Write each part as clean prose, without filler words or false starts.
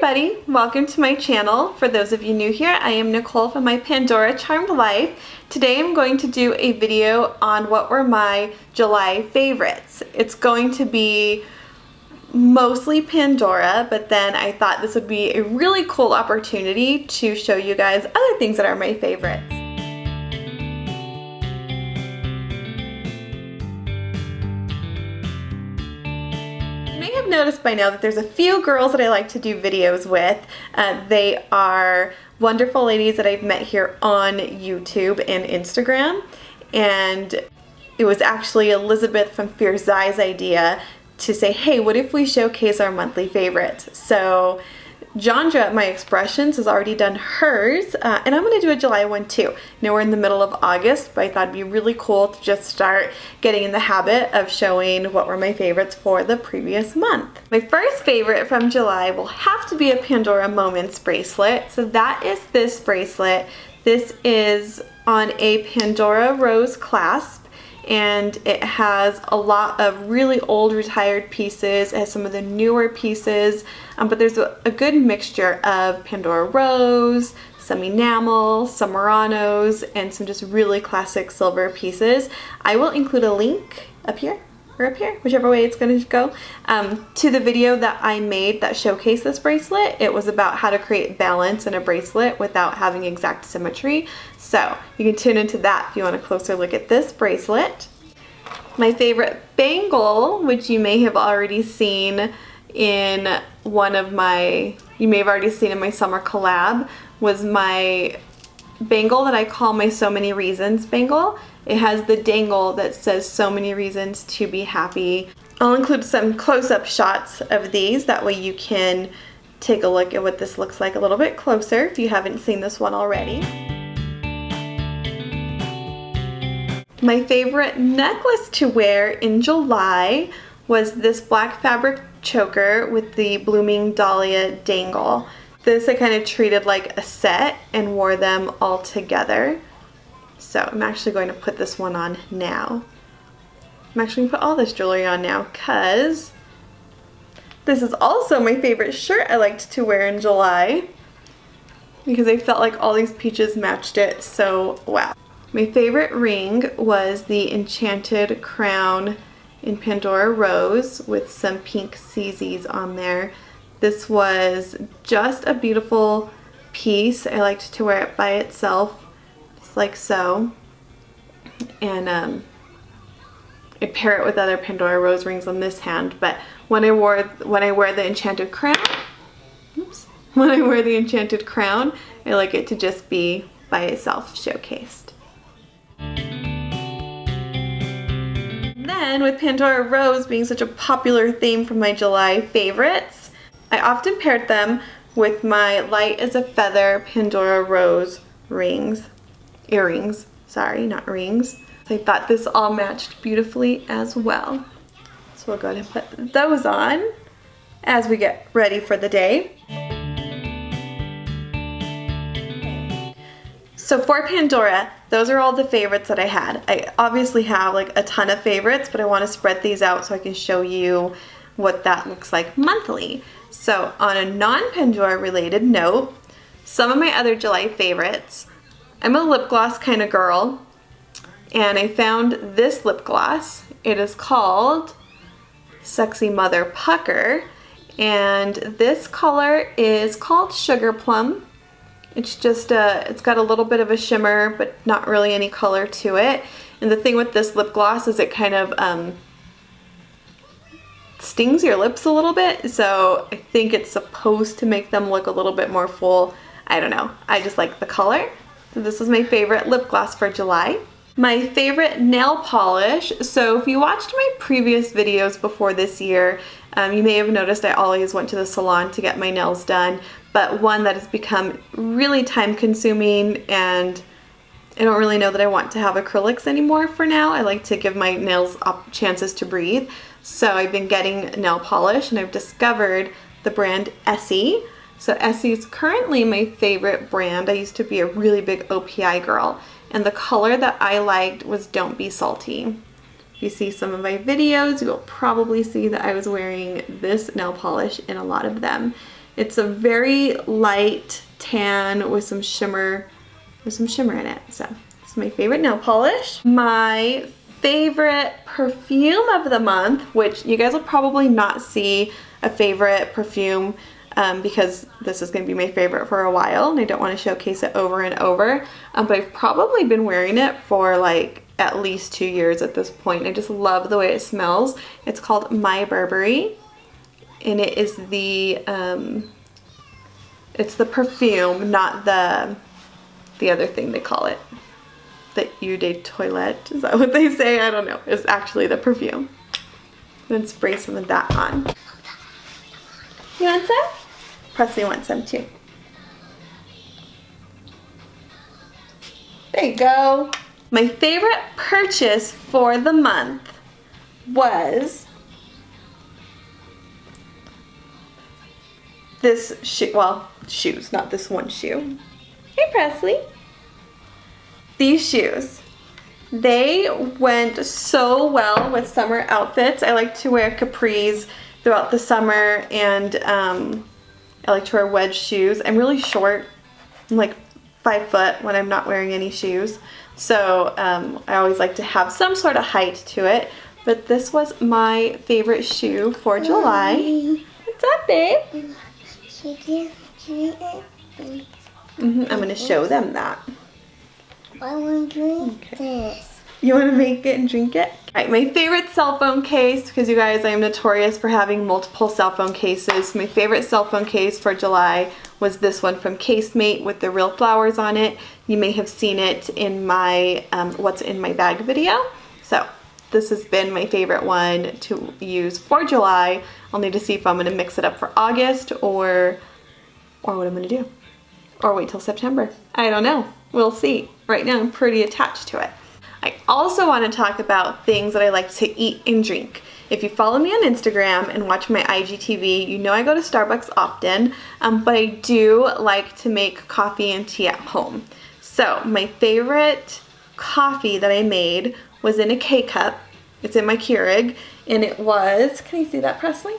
everybody, welcome to my channel. For those of you new here, I am Nicole from my Pandora Charmed Life. Today I'm going to do a video on what were my July favorites. It's going to be mostly Pandora, but then I thought this would be a really cool opportunity to show you guys other things that are my favorites. You may have noticed by now that there's a few girls that I like to do videos with. They are wonderful ladies that I've met here on YouTube and Instagram, and it was actually Elizabeth from Fierce Zai's idea to say, hey, what if we showcase our monthly favorites? So Jandra, My Expressions, has already done hers, and I'm going to do a July one too. Now we're in the middle of August, but I thought it'd be really cool to just start getting in the habit of showing what were my favorites for the previous month. My first favorite from July will have to be a Pandora Moments bracelet. So that is this bracelet. This is on a Pandora Rose clasp, and it has a lot of really old retired pieces. It has some of the newer pieces, but there's a good mixture of Pandora Rose, some enamel, some Muranos, and some just really classic silver pieces. I will include a link up here or up here, whichever way it's going to go, to the video that I made that showcased this bracelet. It was about how to create balance in a bracelet without having exact symmetry. So you can tune into that if you want a closer look at this bracelet. My favorite bangle, which you may have already seen in one of my, you may have already seen in my summer collab, was my bangle that I call my So Many Reasons bangle. It has the dangle that says so many reasons to be happy. I'll include some close-up shots of these, that way you can take a look at what this looks like a little bit closer if you haven't seen this one already. My favorite necklace to wear in July was this black fabric choker with the blooming dahlia dangle. This I kind of treated like a set and wore them all together. So I'm actually going to put this one on now. I'm actually going to put all this jewelry on now because this is also my favorite shirt I liked to wear in July, because I felt like all these peaches matched it so well. My favorite ring was the Enchanted Crown in Pandora Rose with some pink CZs on there. This was just a beautiful piece. I liked to wear it by itself, just like so. And I pair it with other Pandora Rose rings on this hand, but when I wear the Enchanted Crown, when I wear the Enchanted Crown, I like it to just be by itself showcased. Then, with Pandora Rose being such a popular theme for my July favorites, I often paired them with my Light as a Feather Pandora Rose earrings, sorry, not rings. So I thought this all matched beautifully as well. So we'll go ahead and put those on as we get ready for the day. So for Pandora, those are all the favorites that I had. I obviously have like a ton of favorites, but I want to spread these out so I can show you what that looks like monthly. So on a non-Pandora related note, some of my other July favorites, I'm a lip gloss kind of girl, and I found this lip gloss. It is called Sexy Mother Pucker, and this color is called Sugar Plum. It's just it's got a little bit of a shimmer, but not really any color to it. And the thing with this lip gloss is it kind of stings your lips a little bit, so I think it's supposed to make them look a little bit more full. I don't know. I just like the color. So this is my favorite lip gloss for July. My favorite nail polish. So if you watched my previous videos before this year, you may have noticed I always went to the salon to get my nails done, but one that has become really time consuming, and I don't really know that I want to have acrylics anymore for now. I like to give my nails chances to breathe. So I've been getting nail polish, and I've discovered the brand Essie. So Essie is currently my favorite brand. I used to be a really big OPI girl, and the color that I liked was Don't Be Salty. If you see some of my videos, you'll probably see that I was wearing this nail polish in a lot of them. It's a very light tan with some shimmer in it. So it's my favorite nail polish. My favorite perfume of the month, which you guys will probably not see a favorite perfume because this is going to be my favorite for a while and I don't want to showcase it over and over. But I've probably been wearing it for like at least 2 years at this point. I just love the way it smells. It's called My Burberry, and it is it's the perfume, not the other thing they call it. The Eau de Toilette, is that what they say? I don't know. It's actually the perfume. I'm gonna spray some of that on. You want some? Presley wants some too. There you go. My favorite purchase for the month was this shoe. Well, shoes, not this one shoe. Hey, Presley. These shoes. They went so well with summer outfits. I like to wear capris throughout the summer, and I like to wear wedge shoes. I'm really short. I'm like 5 foot when I'm not wearing any shoes. So I always like to have some sort of height to it. But this was my favorite shoe for July. What's up, babe? I'm going to show them that. I want to drink this. You want to make it and drink it? Alright, my favorite cell phone case, because you guys, I am notorious for having multiple cell phone cases. My favorite cell phone case for July was this one from CaseMate with the real flowers on it. You may have seen it in my what's in my bag video. So this has been my favorite one to use for July. I'll need to see if I'm going to mix it up for August or what I'm going to do. Or wait till September. I don't know. We'll see. Right now I'm pretty attached to it. I also want to talk about things that I like to eat and drink. If you follow me on Instagram and watch my IGTV, you know I go to Starbucks often, but I do like to make coffee and tea at home. So my favorite coffee that I made was in a K-cup. It's in my Keurig, and it was, can you see that, Presley?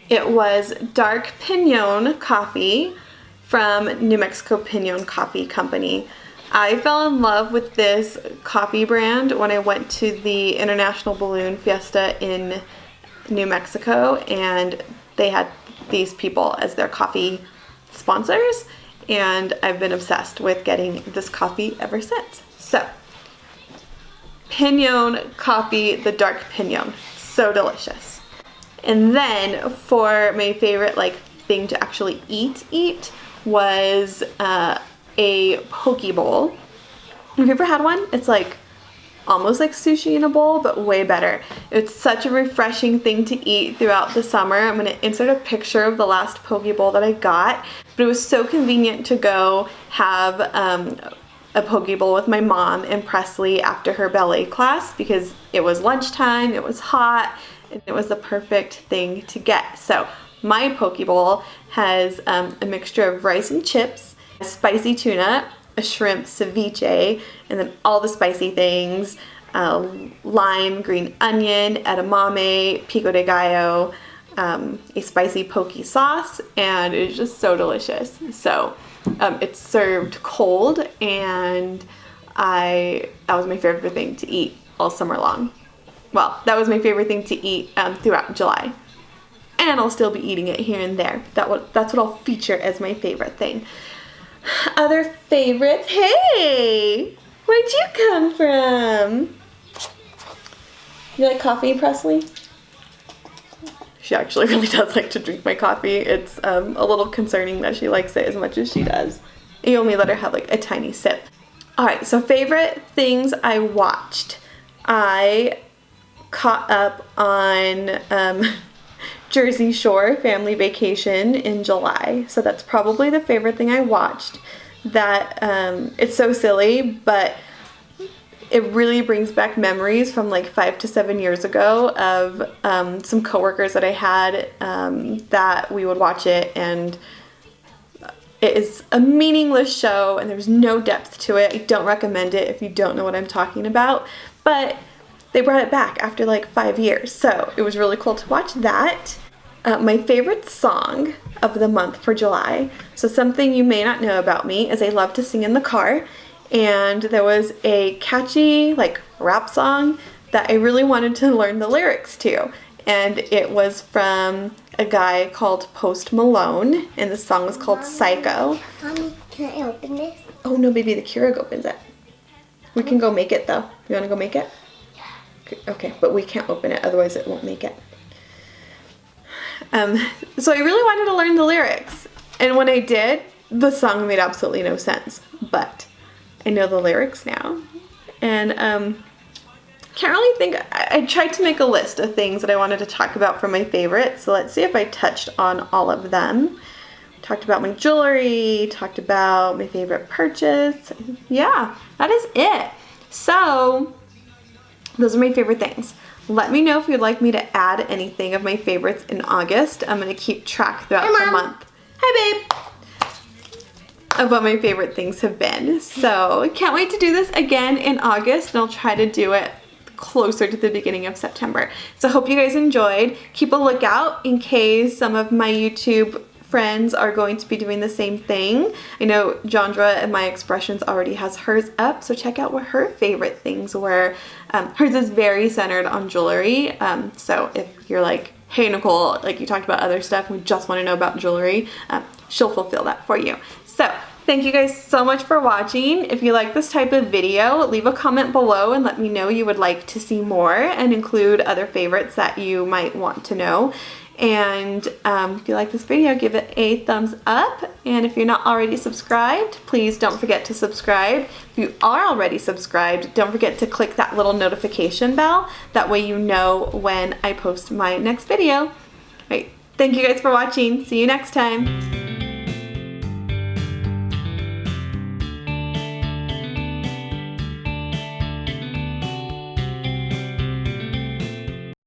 It was dark pinon coffee from New Mexico Pinon Coffee Company. I fell in love with this coffee brand when I went to the International Balloon Fiesta in New Mexico, and they had these people as their coffee sponsors, and I've been obsessed with getting this coffee ever since. So, Pinon coffee, the dark pinon, so delicious. And then for my favorite thing to actually eat was a poke bowl. Have you ever had one? It's like almost like sushi in a bowl, but way better. It's such a refreshing thing to eat throughout the summer. I'm going to insert a picture of the last poke bowl that I got, but it was so convenient to go have a poke bowl with my mom and Presley after her ballet class because it was lunchtime, it was hot, and it was the perfect thing to get. So my poke bowl has a mixture of rice and chips, spicy tuna, a shrimp ceviche, and then all the spicy things, lime, green onion, edamame, pico de gallo, a spicy poke sauce, and it's just so delicious. So it's served cold, and that was my favorite thing to eat all summer long. Well, that was my favorite thing to eat throughout July. And I'll still be eating it here and there. That's what I'll feature as my favorite thing. Other favorites. Hey! Where'd you come from? You like coffee, Presley? She actually really does like to drink my coffee. It's a little concerning that she likes it as much as she does. You only let her have a tiny sip. Alright, so favorite things I watched. I caught up on Jersey Shore Family Vacation in July. So that's probably the favorite thing I watched. That it's so silly, but it really brings back memories from 5 to 7 years ago of some coworkers that I had that we would watch it, and it is a meaningless show and there's no depth to it. I don't recommend it if you don't know what I'm talking about, but they brought it back after 5 years, so it was really cool to watch that. my favorite song of the month for July. So something you may not know about me is I love to sing in the car, and there was a catchy like rap song that I really wanted to learn the lyrics to, and it was from a guy called Post Malone, and the song was called Psycho. Mommy, can I open this? Oh no, baby, the Keurig opens it. We can go make it though. You want to go make it? Okay, but we can't open it, otherwise it won't make it. So I really wanted to learn the lyrics, and when I did, the song made absolutely no sense, but I know the lyrics now, and can't really think. I tried to make a list of things that I wanted to talk about from my favorites, so let's see if I touched on all of them. Talked about my jewelry, talked about my favorite purchase. Yeah, that is it. So those are my favorite things. Let me know if you'd like me to add anything of my favorites in August. I'm going to keep track throughout the month. Hi, babe! Of what my favorite things have been. So can't wait to do this again in August, and I'll try to do it closer to the beginning of September. So I hope you guys enjoyed. Keep a lookout in case some of my YouTube friends are going to be doing the same thing. I know Jandra and My Expressions already has hers up, so check out what her favorite things were. Hers is very centered on jewelry, so if you're like, hey Nicole, like you talked about other stuff, we just want to know about jewelry, she'll fulfill that for you. So thank you guys so much for watching. If you like this type of video, leave a comment below and let me know you would like to see more, and include other favorites that you might want to know. And if you like this video, give it a thumbs up, and if you're not already subscribed, please don't forget to subscribe. If you are already subscribed, don't forget to click that little notification bell. That way you know when I post my next video. All right, thank you guys for watching. See you next time.